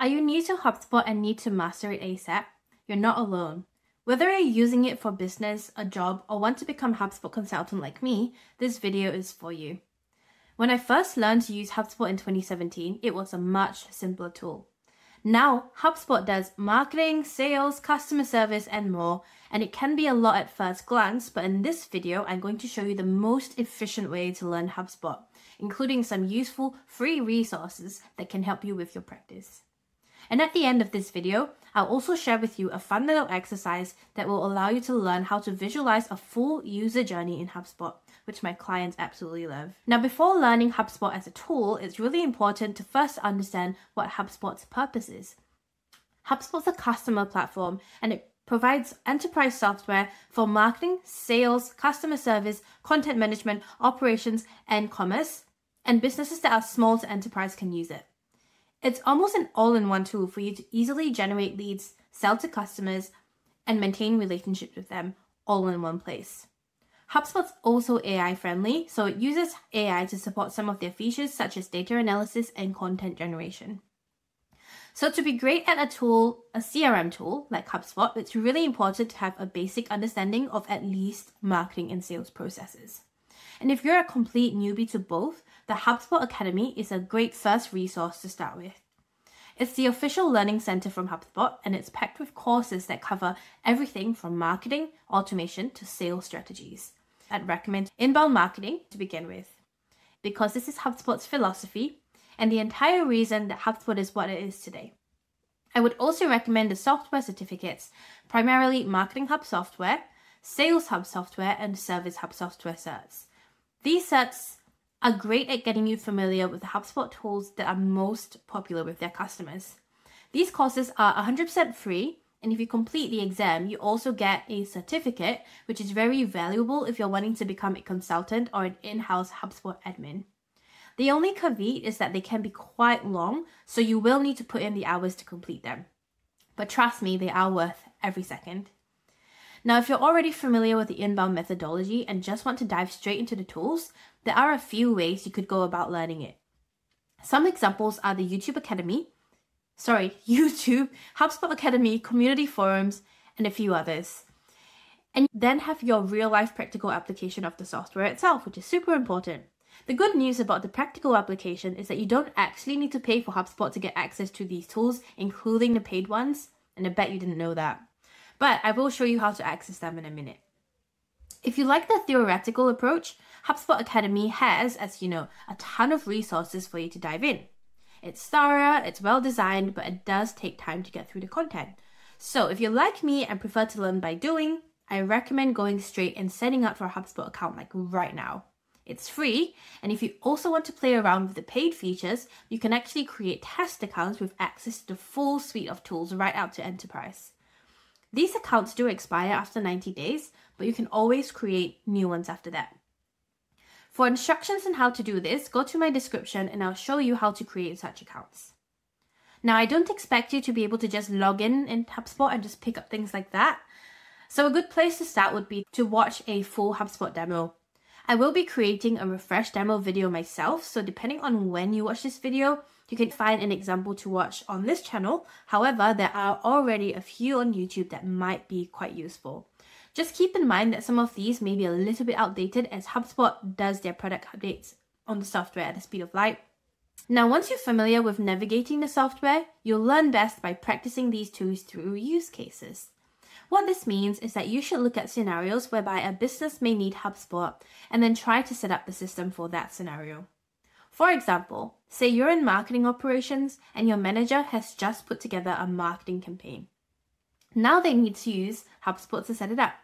Are you new to HubSpot and need to master it ASAP? You're not alone. Whether you're using it for business, a job, or want to become HubSpot consultant like me, this video is for you. When I first learned to use HubSpot in 2017, it was a much simpler tool. Now, HubSpot does marketing, sales, customer service, and more, and it can be a lot at first glance, but in this video, I'm going to show you the most efficient way to learn HubSpot, including some useful free resources that can help you with your practice. And at the end of this video, I'll also share with you a fun little exercise that will allow you to learn how to visualize a full user journey in HubSpot, which my clients absolutely love. Now, before learning HubSpot as a tool, it's really important to first understand what HubSpot's purpose is. HubSpot's a customer platform, and it provides enterprise software for marketing, sales, customer service, content management, operations, and commerce, and businesses that are small to enterprise can use it. It's almost an all-in-one tool for you to easily generate leads, sell to customers, and maintain relationships with them all in one place. HubSpot's also AI-friendly, so it uses AI to support some of their features such as data analysis and content generation. So to be great at a CRM tool like HubSpot, it's really important to have a basic understanding of at least marketing and sales processes. And if you're a complete newbie to both, the HubSpot Academy is a great first resource to start with. It's the official learning center from HubSpot, and it's packed with courses that cover everything from marketing, automation, to sales strategies. I'd recommend inbound marketing to begin with, because this is HubSpot's philosophy and the entire reason that HubSpot is what it is today. I would also recommend the software certificates, primarily Marketing Hub software, Sales Hub software, and Service Hub software certs. These certs are great at getting you familiar with the HubSpot tools that are most popular with their customers. These courses are 100% free, and if you complete the exam, you also get a certificate, which is very valuable if you're wanting to become a consultant or an in-house HubSpot admin. The only caveat is that they can be quite long, so you will need to put in the hours to complete them. But trust me, they are worth every second. Now, if you're already familiar with the inbound methodology and just want to dive straight into the tools, there are a few ways you could go about learning it. Some examples are the YouTube, HubSpot Academy, community forums, and a few others. And then have your real-life practical application of the software itself, which is super important. The good news about the practical application is that you don't actually need to pay for HubSpot to get access to these tools, including the paid ones, and I bet you didn't know that. But I will show you how to access them in a minute. If you like the theoretical approach, HubSpot Academy has, as you know, a ton of resources for you to dive in. It's thorough, it's well designed, but it does take time to get through the content. So if you're like me and prefer to learn by doing, I recommend going straight and setting up for a HubSpot account like right now. It's free, and if you also want to play around with the paid features, you can actually create test accounts with access to the full suite of tools right out to enterprise. These accounts do expire after 90 days, but you can always create new ones after that. For instructions on how to do this, go to my description and I'll show you how to create such accounts. Now, I don't expect you to be able to just log in HubSpot and just pick up things like that. So a good place to start would be to watch a full HubSpot demo. I will be creating a refresh demo video myself, so depending on when you watch this video, you can find an example to watch on this channel. However, there are already a few on YouTube that might be quite useful. Just keep in mind that some of these may be a little bit outdated, as HubSpot does their product updates on the software at the speed of light. Now, once you're familiar with navigating the software, you'll learn best by practicing these tools through use cases. What this means is that you should look at scenarios whereby a business may need HubSpot and then try to set up the system for that scenario. For example, say you're in marketing operations and your manager has just put together a marketing campaign. Now they need to use HubSpot to set it up.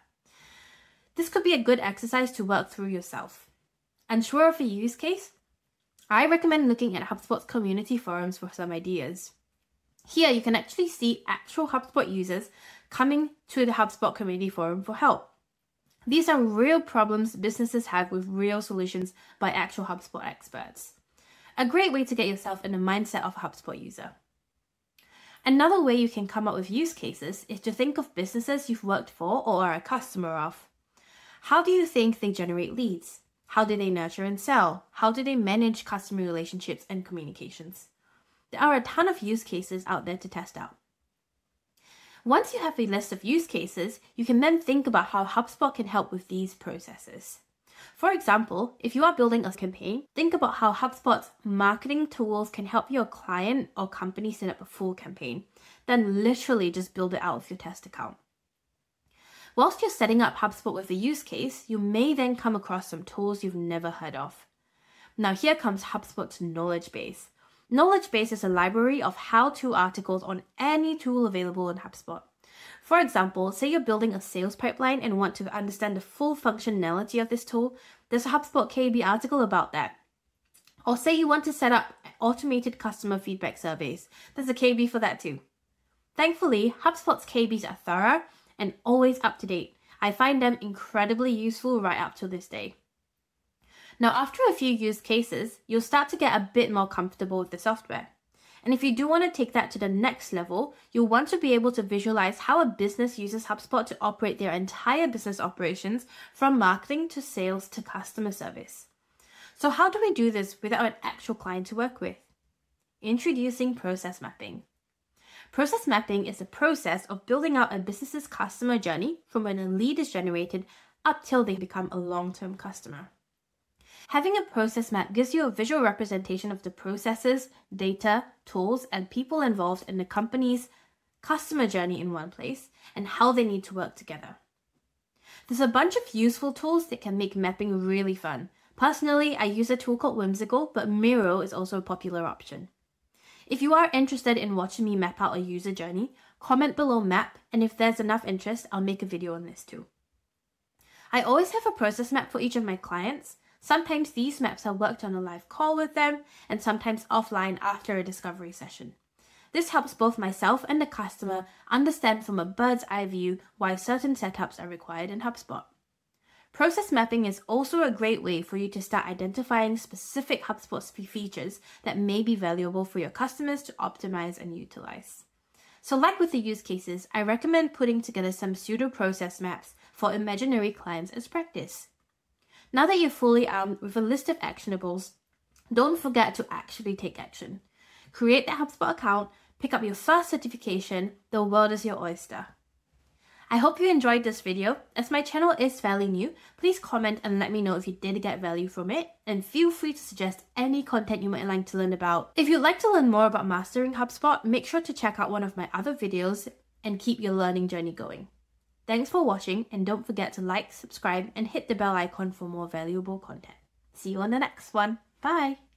This could be a good exercise to work through yourself. Unsure of a use case? I recommend looking at HubSpot's community forums for some ideas. Here you can actually see actual HubSpot users coming to the HubSpot community forum for help. These are real problems businesses have with real solutions by actual HubSpot experts. A great way to get yourself in the mindset of a HubSpot user. Another way you can come up with use cases is to think of businesses you've worked for or are a customer of. How do you think they generate leads? How do they nurture and sell? How do they manage customer relationships and communications? There are a ton of use cases out there to test out. Once you have a list of use cases, you can then think about how HubSpot can help with these processes. For example, if you are building a campaign, think about how HubSpot's marketing tools can help your client or company set up a full campaign. Then literally just build it out with your test account. Whilst you're setting up HubSpot with a use case, you may then come across some tools you've never heard of. Now here comes HubSpot's knowledge base. Knowledge base is a library of how-to articles on any tool available in HubSpot. For example, say you're building a sales pipeline and want to understand the full functionality of this tool, there's a HubSpot KB article about that. Or say you want to set up automated customer feedback surveys, there's a KB for that too. Thankfully, HubSpot's KBs are thorough and always up to date. I find them incredibly useful right up to this day. Now, after a few use cases, you'll start to get a bit more comfortable with the software. And if you do want to take that to the next level, you'll want to be able to visualize how a business uses HubSpot to operate their entire business operations, from marketing to sales to customer service. So how do we do this without an actual client to work with? Introducing process mapping. Process mapping is the process of building out a business's customer journey from when a lead is generated up till they become a long-term customer. Having a process map gives you a visual representation of the processes, data, tools, and people involved in the company's customer journey in one place and how they need to work together. There's a bunch of useful tools that can make mapping really fun. Personally, I use a tool called Whimsical, but Miro is also a popular option. If you are interested in watching me map out a user journey, comment below map, and if there's enough interest, I'll make a video on this too. I always have a process map for each of my clients. Sometimes these maps are worked on a live call with them, and sometimes offline after a discovery session. This helps both myself and the customer understand from a bird's eye view why certain setups are required in HubSpot. Process mapping is also a great way for you to start identifying specific HubSpot features that may be valuable for your customers to optimize and utilize. So like with the use cases, I recommend putting together some pseudo process maps for imaginary clients as practice. Now that you're fully armed with a list of actionables, don't forget to actually take action. Create the HubSpot account, pick up your first certification, the world is your oyster. I hope you enjoyed this video. As my channel is fairly new, please comment and let me know if you did get value from it, and feel free to suggest any content you might like to learn about. If you'd like to learn more about mastering HubSpot, make sure to check out one of my other videos and keep your learning journey going. Thanks for watching, and don't forget to like, subscribe, and hit the bell icon for more valuable content. See you on the next one. Bye!